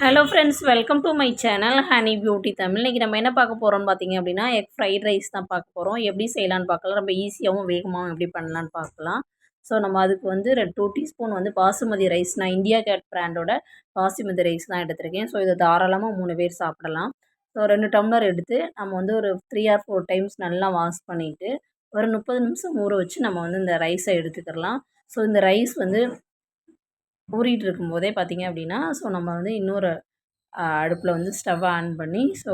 Hello friends, welcome to my channel honey beauty Tamil. இன்றைக்கி நம்ம என்ன பார்க்க போகிறோம்னு பார்த்தீங்க அப்படின்னா, எக் ஃப்ரைட் ரைஸ் தான் பார்க்க போகிறோம். எப்படி செய்யலான்னு பார்க்கலாம், ரொம்ப ஈஸியாகவும் வேகமாகவும் எப்படி பண்ணலான்னு பார்க்கலாம். ஸோ நம்ம அதுக்கு வந்து 2 டீஸ்பூன் வந்து பாசுமதி ரைஸ், நான் இந்தியா கேட் பிராண்டோட பாசுமதி ரைஸ் தான் எடுத்திருக்கேன். ஸோ இதை தாராளமாக 3 பேர் சாப்பிடலாம். ஸோ 2 டம்ளர் எடுத்து நம்ம வந்து ஒரு 3 ஆர் 4 டைம்ஸ் நல்லா வாஷ் பண்ணிவிட்டு ஒரு 30 நிமிஷம் ஊற வச்சு நம்ம வந்து இந்த ரைஸை எடுத்துக்கிடலாம். ஸோ இந்த ரைஸ் வந்து ஊறிட்டு இருக்கும்போதே பார்த்திங்க அப்படின்னா, ஸோ நம்ம வந்து இன்னொரு அடுப்பில் வந்து ஸ்டவ்வை ஆன் பண்ணி ஸோ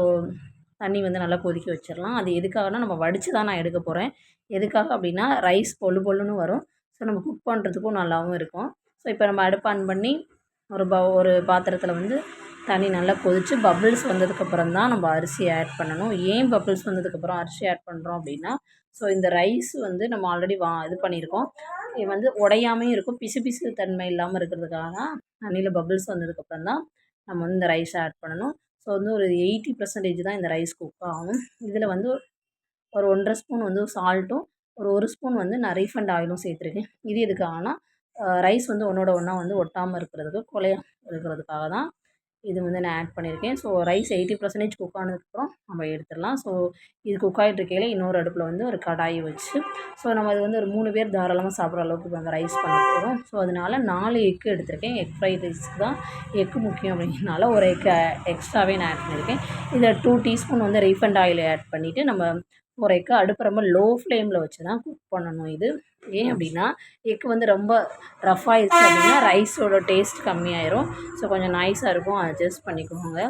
தண்ணி வந்து நல்லா கொதிக்க வச்சிடலாம். அது எதுக்காகனா, நம்ம வடித்து தான் நான் எடுக்க போகிறேன். எதுக்காக அப்படின்னா, ரைஸ் பொல்லு பொல்லுன்னு வரும். ஸோ நம்ம குக் பண்ணுறதுக்கும் நல்லாவும் இருக்கும். ஸோ இப்போ நம்ம அடுப்பு ஆன் பண்ணி ஒரு பாத்திரத்தில் வந்து தண்ணி நல்லா கொதித்து பபிள்ஸ் வந்ததுக்கப்புறம் தான் நம்ம அரிசி ஆட் பண்ணணும். ஏன் பபிள்ஸ் வந்ததுக்கப்புறம் அரிசி ஆட் பண்ணுறோம் அப்படின்னா, ஸோ இந்த ரைஸ் வந்து நம்ம ஆல்ரெடி இது பண்ணியிருக்கோம். இது வந்து உடையாமையும் இருக்கும், பிசு பிசு தன்மை இல்லாமல் இருக்கிறதுக்காக தான் தண்ணியில் பபிள்ஸ் வந்ததுக்கப்புறம் தான் நம்ம வந்து இந்த ரைஸை ஆட் பண்ணணும். ஸோ வந்து ஒரு 80% தான் இந்த ரைஸ் குக் ஆகும். இதில் வந்து ஒரு 1½ ஸ்பூன் வந்து சால்ட்டும், ஒரு 1 ஸ்பூன் வந்து நான் ரீஃபண்ட் ஆயிலும் சேர்த்துருக்கேன். இது எதுக்காகனா, ரைஸ் வந்து ஒன்றோட ஒன்றா வந்து ஒட்டாமல் இருக்கிறதுக்கு, குழைய இருக்கிறதுக்காக தான் இது வந்து நான் ஆட் பண்ணியிருக்கேன். ஸோ ரைஸ் 80% குக் ஆனதுக்கப்புறம் நம்ம எடுத்துடலாம். ஸோ இது குக் ஆகிட்டு இருக்கையில் இன்னொரு அடுப்பில் வந்து ஒரு கடாயை வச்சு, ஸோ நம்ம அது வந்து ஒரு 3 பேர் தாராளமாக சாப்பிட்ற அளவுக்கு அந்த ரைஸ் பண்ண போகிறோம். ஸோ அதனால் 4 எக்கு எடுத்திருக்கேன். எக் ஃப்ரைட் ரைஸ்க்கு தான் எக்கு முக்கியம் அப்படிங்கிறனால ஒரு எக்கு எக்ஸ்ட்ராவே நான் ஆட் பண்ணியிருக்கேன். இதில் 2 டீஸ்பூன் வந்து ரீஃபண்ட் ஆயில் ஆட் பண்ணிவிட்டு நம்ம ஒரு எக்கு அடுப்பு ரொம்ப லோ ஃப்ளேமில் வச்சு தான் குக் பண்ணணும். இது ஏன் அப்படின்னா, எக்கு வந்து ரொம்ப ரஃப் ஆயிடுச்சு அப்படின்னா ரைஸோட டேஸ்ட் கம்மியாயிரும். ஸோ கொஞ்சம் நாய்ஸாக இருக்கும், அட்ஜஸ்ட் பண்ணிக்கோங்க.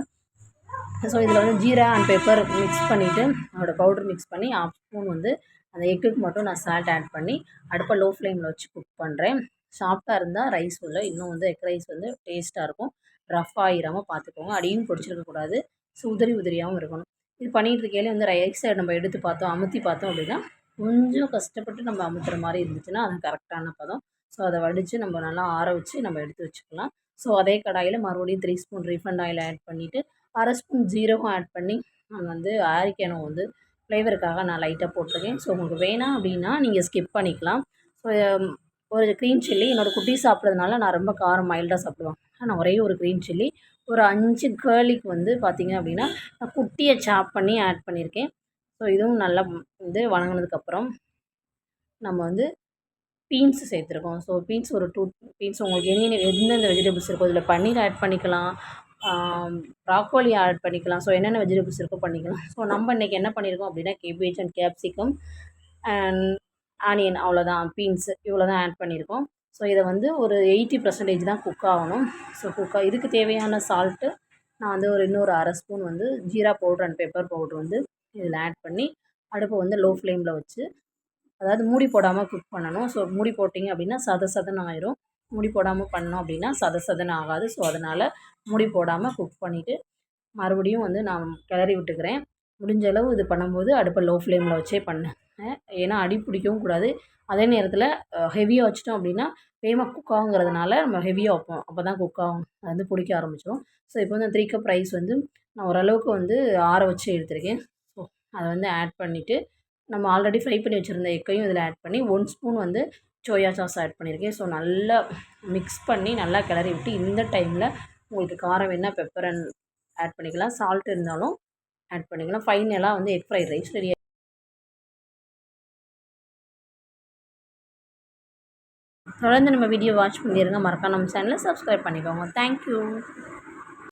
ஸோ இதில் வந்து ஜீரா அண்ட் பெப்பர் மிக்ஸ் பண்ணிவிட்டு அதோட பவுடர் மிக்ஸ் பண்ணி 1/2 ஸ்பூன் வந்து அந்த எக்குக்கு மட்டும் நான் சால்ட் ஆட் பண்ணி அடுப்பை லோ ஃப்ளேமில் வச்சு குக் பண்ணுறேன். சாஃப்டாக இருந்தால் ரைஸ் உள்ள இன்னும் வந்து எக் ரைஸ் வந்து டேஸ்ட்டாக இருக்கும். ரஃப் ஆகிராமல் பார்த்துக்கோங்க. அடியும் பிடிச்சிருக்கக்கூடாது, ஸோ உதிரி உதிரியாகவும் இருக்கணும். இது பண்ணிகிட்டு இருக்கையிலே வந்து ரைஸை நம்ம எடுத்து பார்த்தோம், அமுத்தி பார்த்தோம் அப்படின்னா கொஞ்சம் கஷ்டப்பட்டு நம்ம அமுத்துற மாதிரி இருந்துச்சுன்னா அது கரெக்டான பதம். ஸோ அதை வடித்து நம்ம நல்லா ஆற வச்சு நம்ம எடுத்து வச்சுக்கலாம். ஸோ அதே கடாயில் மறுபடியும் 3 ஸ்பூன் ரீஃபண்ட் ஆயில் ஆட் பண்ணிவிட்டு 1/2 ஸ்பூன் ஜீரகம் ஆட் பண்ணி நான் வந்து ஆரிக்கேனோ வந்து ஃப்ளேவருக்காக நான் லைட்டாக போட்டிருக்கேன். ஸோ உங்களுக்கு வேணாம் அப்படின்னா நீங்கள் ஸ்கிப் பண்ணிக்கலாம். ஸோ ஒரு க்ரீன் சில்லி, என்னோடய குட்டி சாப்பிட்றதுனால நான் ரொம்ப காரம் மைல்டாக சாப்பிடுவேன். நான் ஒரே ஒரு க்ரீன் சில்லி, ஒரு 5 கேர்லிக்கு வந்து பார்த்திங்க அப்படின்னா நான் குட்டியை சாப் பண்ணி ஆட் பண்ணியிருக்கேன். ஸோ இதுவும் நல்லா வந்து வணங்கினதுக்கப்புறம் நம்ம வந்து பீன்ஸ் சேர்த்துருக்கோம். ஸோ பீன்ஸ் ஒரு 2 பீன்ஸ் உங்களுக்கு எந்தெந்த வெஜிடபிள்ஸ் இருக்கோ இதில் பன்னீர் ஆட் பண்ணிக்கலாம், ப்ராக்கோலி ஆட் பண்ணிக்கலாம். ஸோ என்னென்ன வெஜிடபிள்ஸ் இருக்கோ பண்ணிக்கலாம். ஸோ நம்ம இன்றைக்கி என்ன பண்ணியிருக்கோம் அப்படின்னா, cabbage and capsicum and onion, அவ்வளோதான். பீன்ஸு இவ்வளோ தான் ஆட் பண்ணியிருக்கோம். ஸோ இதை வந்து ஒரு 80% தான் குக் ஆகணும். ஸோ இதுக்கு தேவையான சால்ட்டு நான் வந்து இன்னொரு 1/2 ஸ்பூன் வந்து jeera powder and pepper powder வந்து இதில் ஆட் பண்ணி அடுப்பை வந்து லோ ஃப்ளேமில் வச்சு, அதாவது மூடி போடாமல் குக் பண்ணணும். ஸோ மூடி போட்டிங்க அப்படின்னா சதன்னு ஆயிரும். மூடி போடாமல் பண்ணோம் அப்படின்னா சதன்னு ஆகாது. ஸோ அதனால் மூடி போடாமல் குக் பண்ணிவிட்டு மறுபடியும் வந்து நான் கிளறி விட்டுக்கிறேன். முடிஞ்ச அளவு இது பண்ணும்போது அடுப்பை லோ ஃப்ளேமில் வச்சே பண்ணுங்க. ஏன்னா அடி பிடிக்கவும் கூடாது. அதே நேரத்தில் ஹெவியாக வச்சிட்டோம் அப்படின்னா வேகமாக குக் ஆகுங்கிறதுனால நம்ம ஹெவியாக வைப்போம். அப்போ தான் குக் ஆகும், அது வந்து பிடிக்க ஆரம்பிச்சிடும். ஸோ இப்போ வந்து 3 கப் ரைஸ் வந்து நான் ஓரளவுக்கு வந்து ஆற வச்சு எடுத்திருக்கேன். ஸோ அதை வந்து ஆட் பண்ணிவிட்டு நம்ம ஆல்ரெடி ஃப்ரை பண்ணி வச்சுருந்த எக்கையும் இதில் ஆட் பண்ணி 1 ஸ்பூன் வந்து சோயா சாஸ் ஆட் பண்ணியிருக்கேன். ஸோ நல்லா மிக்ஸ் பண்ணி நல்லா கிளறி விட்டு, இந்த டைமில் உங்களுக்கு காரம் வேணால் பெப்பர் அண்ட் ஆட் பண்ணிக்கலாம், சால்ட் இருந்தாலும் ஆட் பண்ணிக்கலாம். ஃபைனலாக வந்து எக் ஃப்ரைட் ரைஸ் ரெடி. தொடர்ந்து நம்ம வீடியோ வாட்ச் பண்ணிடுங்க. மறக்காம நம்ம சேனலை சப்ஸ்கிரைப் பண்ணிக்கோங்க. தேங்க்யூ.